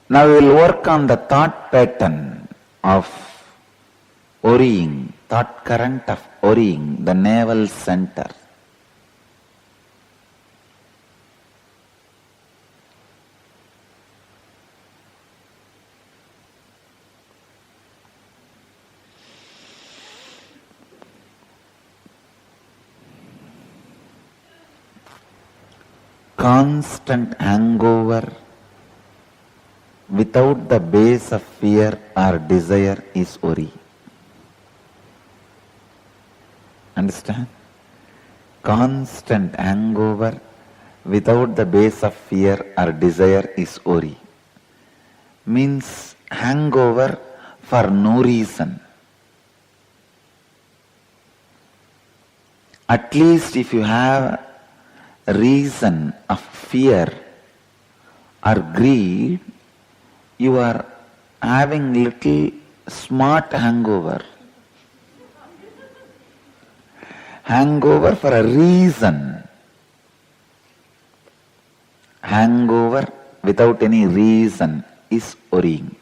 Now we will work on the thought pattern of worrying, thought current of worrying, the navel center. Constant hangover without the base of fear or desire is worry. Understand? Constant hangover without the base of fear or desire is worry. Means hangover for no reason. At least if you have a reason of fear or greed, you are having little smart hangover. Hangover for a reason. Hangover without any reason is worrying.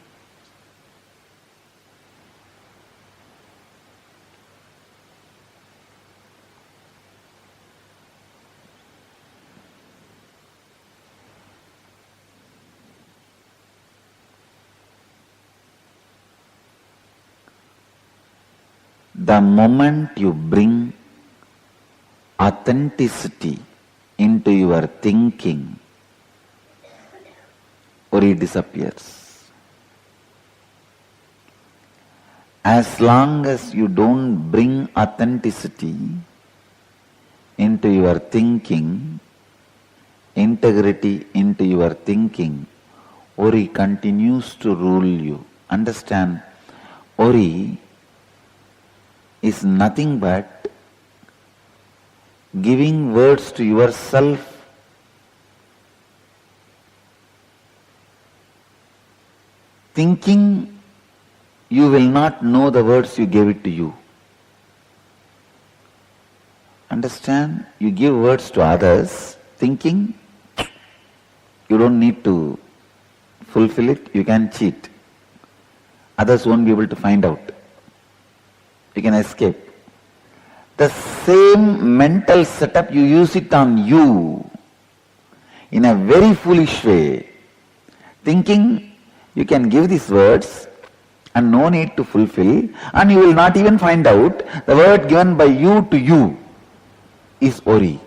The moment you bring authenticity into your thinking, worry disappears. As long as you don't bring authenticity into your thinking, integrity into your thinking, worry continues to rule you. Understand, worry is nothing but giving words to yourself thinking you will not know the words you gave it to you. Understand? You give words to others thinking you don't need to fulfill it, you can cheat. Others won't be able to find out. You can escape. The same mental setup, you use it on you in a very foolish way, thinking you can give these words and no need to fulfill, and you will not even find out the word given by you to you is worry.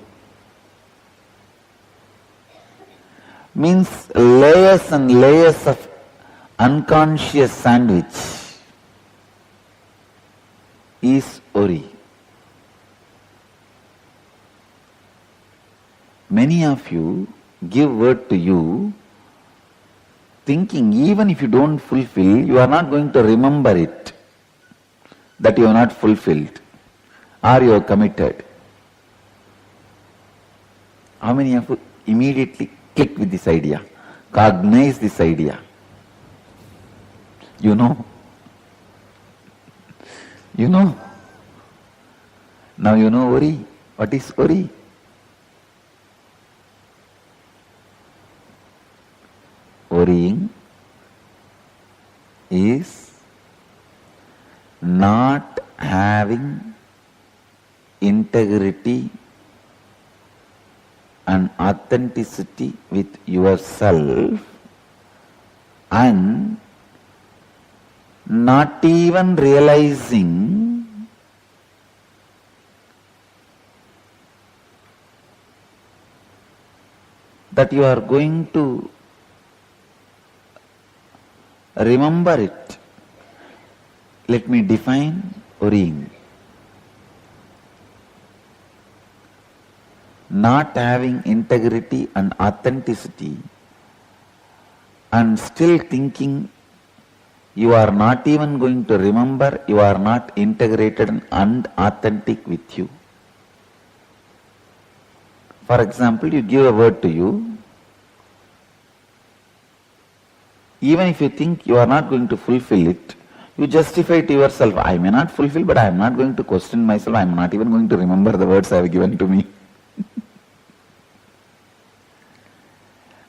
Means layers and layers of unconscious sandwich is worry. Many of you give word to you thinking even if you don't fulfill, you are not going to remember it, that you are not fulfilled or you are committed. How many of you immediately click with this idea, cognize this idea? You know. You know. Now you know worry. What is worry? Worrying is not having integrity and authenticity with yourself and not even realizing that you are going to remember it. Let me define worrying. Not having integrity and authenticity and still thinking you are not even going to remember, you are not integrated and authentic with you. For example, you give a word to you. Even if you think you are not going to fulfill it, you justify to yourself, I may not fulfill, but I am not going to question myself, I am not even going to remember the words I have given to me.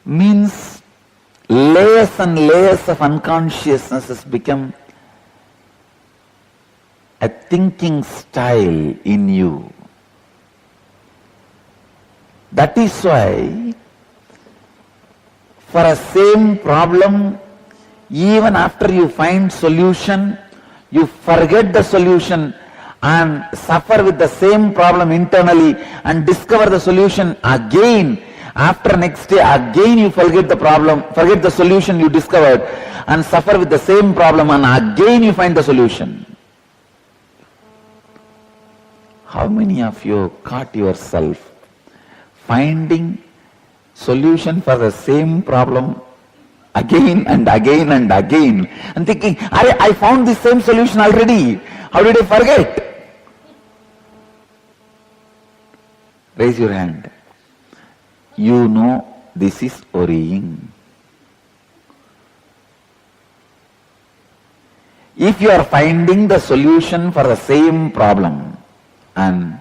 Means layers and layers of unconsciousness has become a thinking style in you. That is why for a same problem, even after you find solution, you forget the solution and suffer with the same problem internally and discover the solution again. After next day, again you forget the problem, forget the solution you discovered and suffer with the same problem, and again you find the solution. How many of you caught yourself finding solution for the same problem again and again and again and thinking, I found the same solution already. How did I forget? Raise your hand. You know this is worrying. If you are finding the solution for the same problem and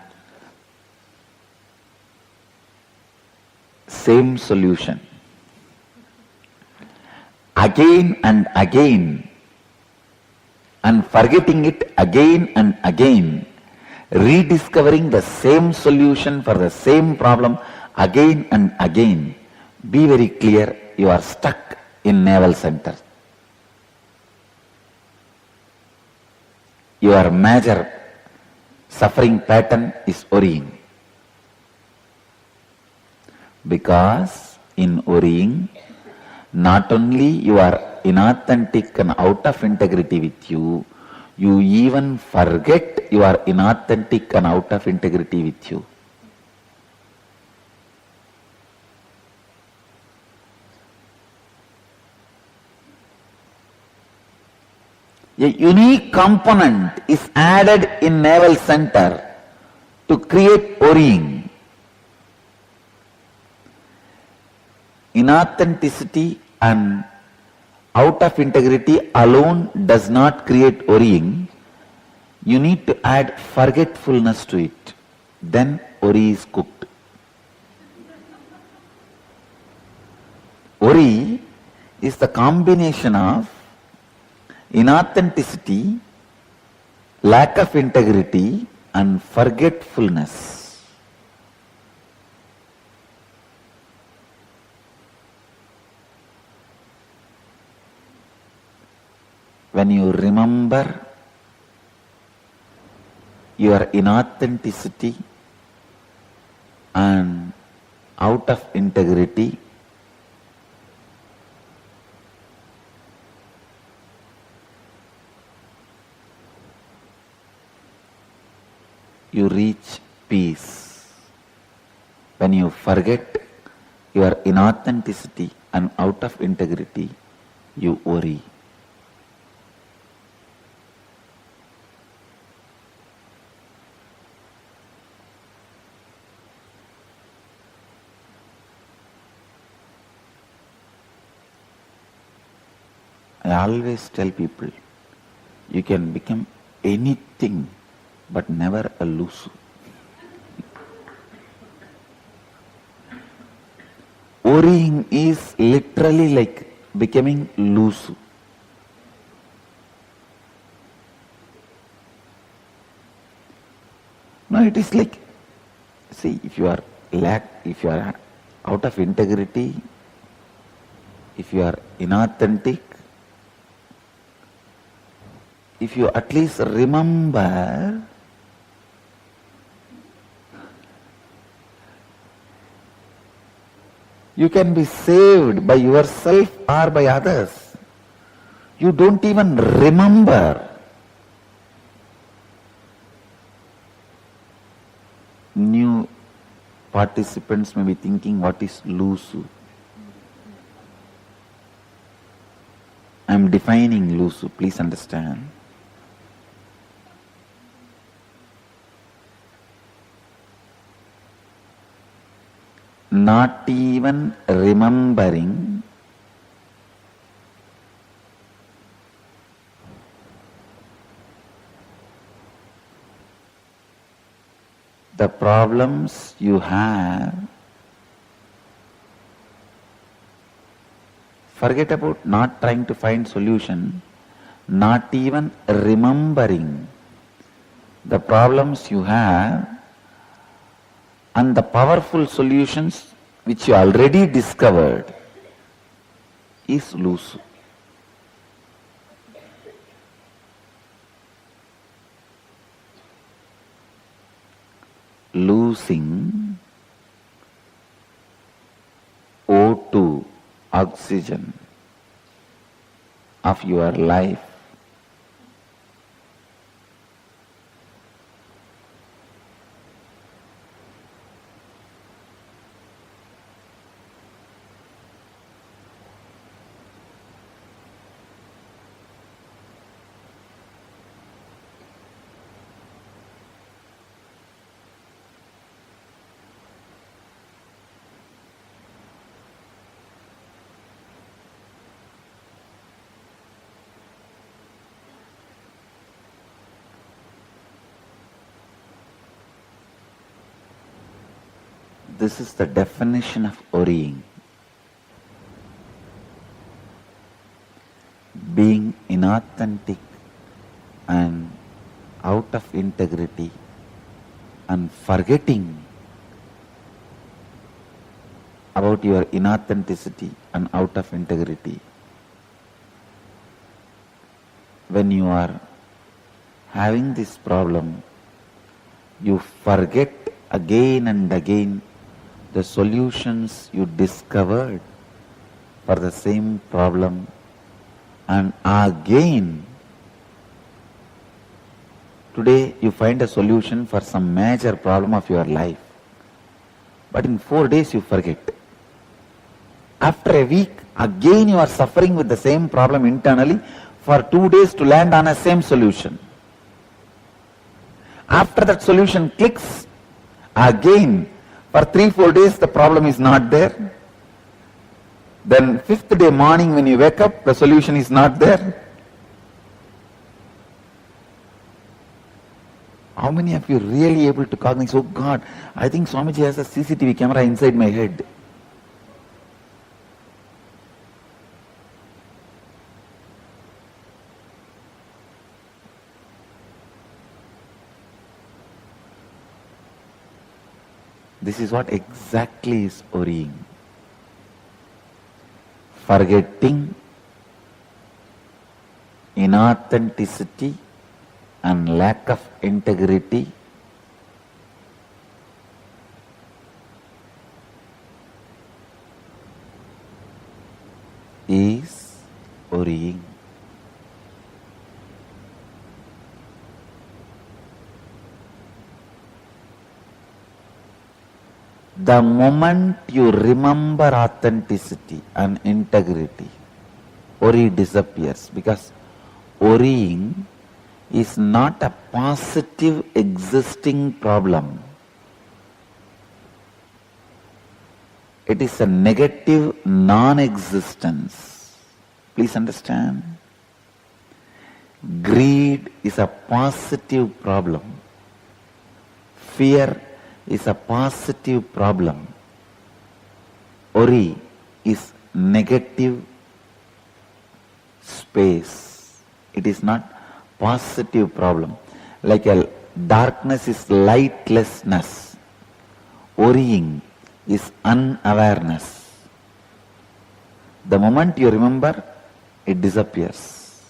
same solution again and again and forgetting it again and again, rediscovering the same solution for the same problem again and again, be very clear, you are stuck in navel center. Your major suffering pattern is worrying. Because in worrying, not only you are inauthentic and out of integrity with you, you even forget you are inauthentic and out of integrity with you. A unique component is added in navel center to create worrying. Inauthenticity and out of integrity alone does not create worrying. You need to add forgetfulness to it. Then worry is cooked. Worry is the combination of inauthenticity, lack of integrity, and forgetfulness. When you remember your inauthenticity and out of integrity, you reach peace. When you forget your inauthenticity and out of integrity, you worry. I always tell people, you can become anything but never a loser. Worrying is literally like becoming loose. No, it is like, see, if you are out of integrity, if you are inauthentic, if you at least remember, you can be saved by yourself or by others. You don't even remember. New participants may be thinking, what is lusu? I am defining lusu, please understand. Not even remembering the problems you have Forget about not trying to find solution, not even remembering the problems you have and the powerful solutions which you already discovered is loose. Losing O2, oxygen of your life This is the definition of worrying. Being inauthentic and out of integrity and forgetting about your inauthenticity and out of integrity. When you are having this problem, you forget again and again the solutions you discovered for the same problem, and again today you find a solution for some major problem of your life, but in 4 days you forget. After a week again you are suffering with the same problem internally for 2 days to land on a same solution. After that solution clicks, again for 3-4 days the problem is not there. Then 5th day morning when you wake up, the solution is not there. How many of you really able to cognize, oh God, I think Swamiji has a CCTV camera inside my head. This is what exactly is worrying. Forgetting inauthenticity and lack of integrity is worrying. The moment you remember authenticity and integrity, worry disappears, because worrying is not a positive existing problem. It is a negative non-existence. Please understand. Greed is a positive problem. Fear is a positive problem. Worry is negative space. It is not positive problem. Like a darkness is lightlessness. Worrying is unawareness. The moment you remember, it disappears.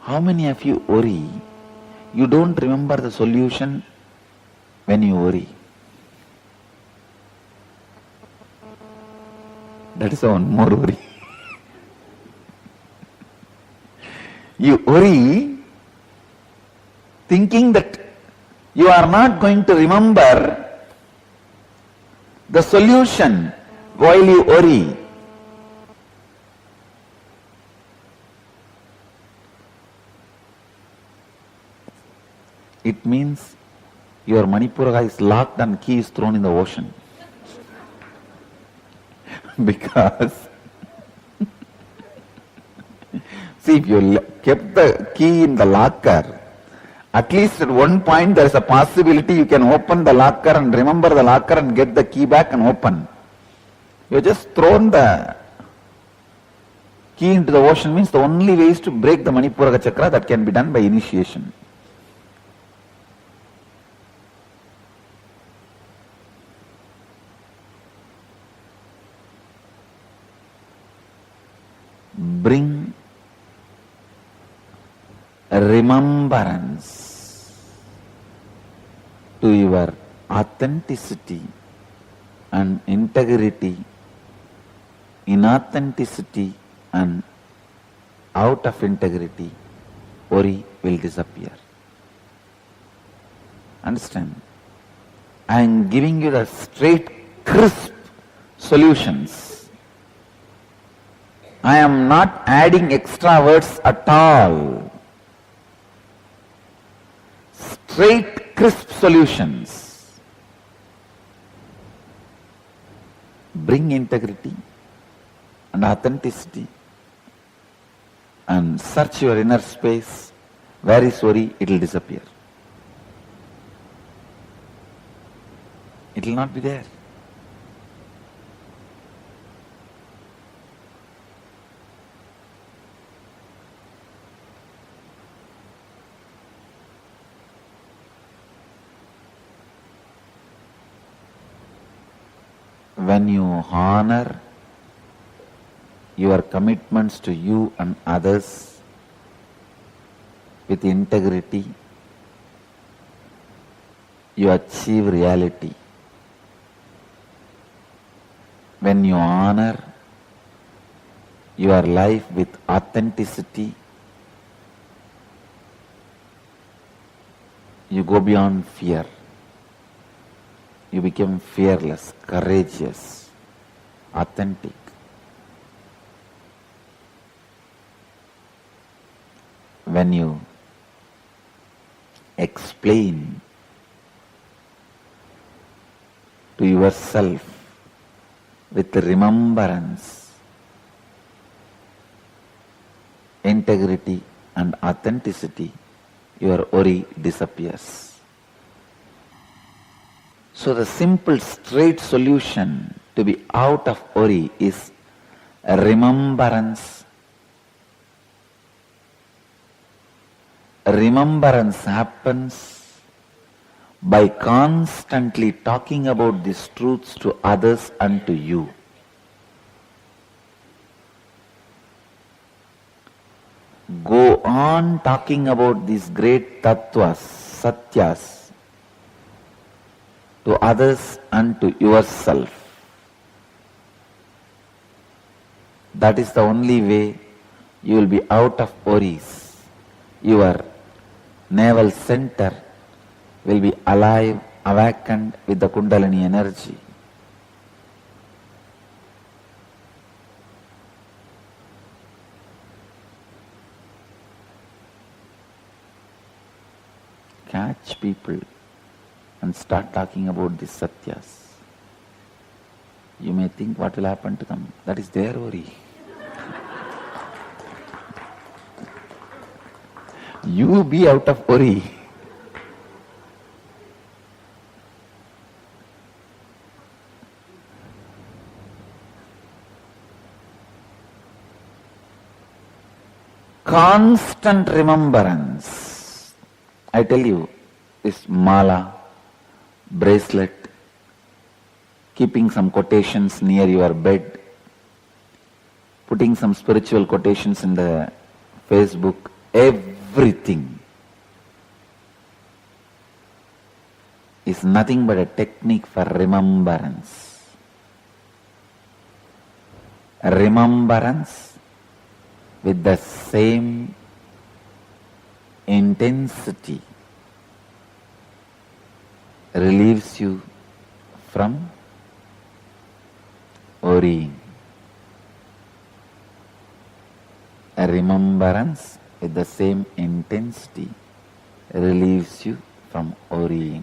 How many of you worry? You don't remember the solution when you worry. That is one more worry. You worry thinking that you are not going to remember the solution while you worry. It means your Manipura is locked and key is thrown in the ocean. Because see, if you kept the key in the locker, at least at one point there is a possibility you can open the locker and remember the locker and get the key back and open. You have just thrown the key into the ocean, means the only way is to break the Manipuraka chakra. That can be done by initiation. Bring remembrance to your authenticity and integrity. Inauthenticity and out of integrity, worry will disappear. Understand? I am giving you the straight, crisp solutions. I am not adding extra words at all. Straight, crisp solutions. Bring integrity and authenticity and search your inner space. Where is worry? It will disappear. It will not be there. When you honor your commitments to you and others with integrity, you achieve reality. When you honor your life with authenticity, you go beyond fear. You become fearless, courageous, authentic. When you explain to yourself with remembrance, integrity and authenticity, your worry disappears. So the simple straight solution to be out of worry is remembrance. Remembrance happens by constantly talking about these truths to others and to you. Go on talking about these great tattvas, satyas, to others and to yourself. That is the only way you will be out of worries. Your navel center will be alive, awakened with the Kundalini energy. Catch people and start talking about these satyas. You may think what will happen to them. That is their worry. You be out of worry. Constant remembrance. I tell you, this mala, bracelet, keeping some quotations near your bed, putting some spiritual quotations in the Facebook, everything is nothing but a technique for remembrance. Remembrance with the same intensity relieves you from worrying. A remembrance with the same intensity relieves you from worrying.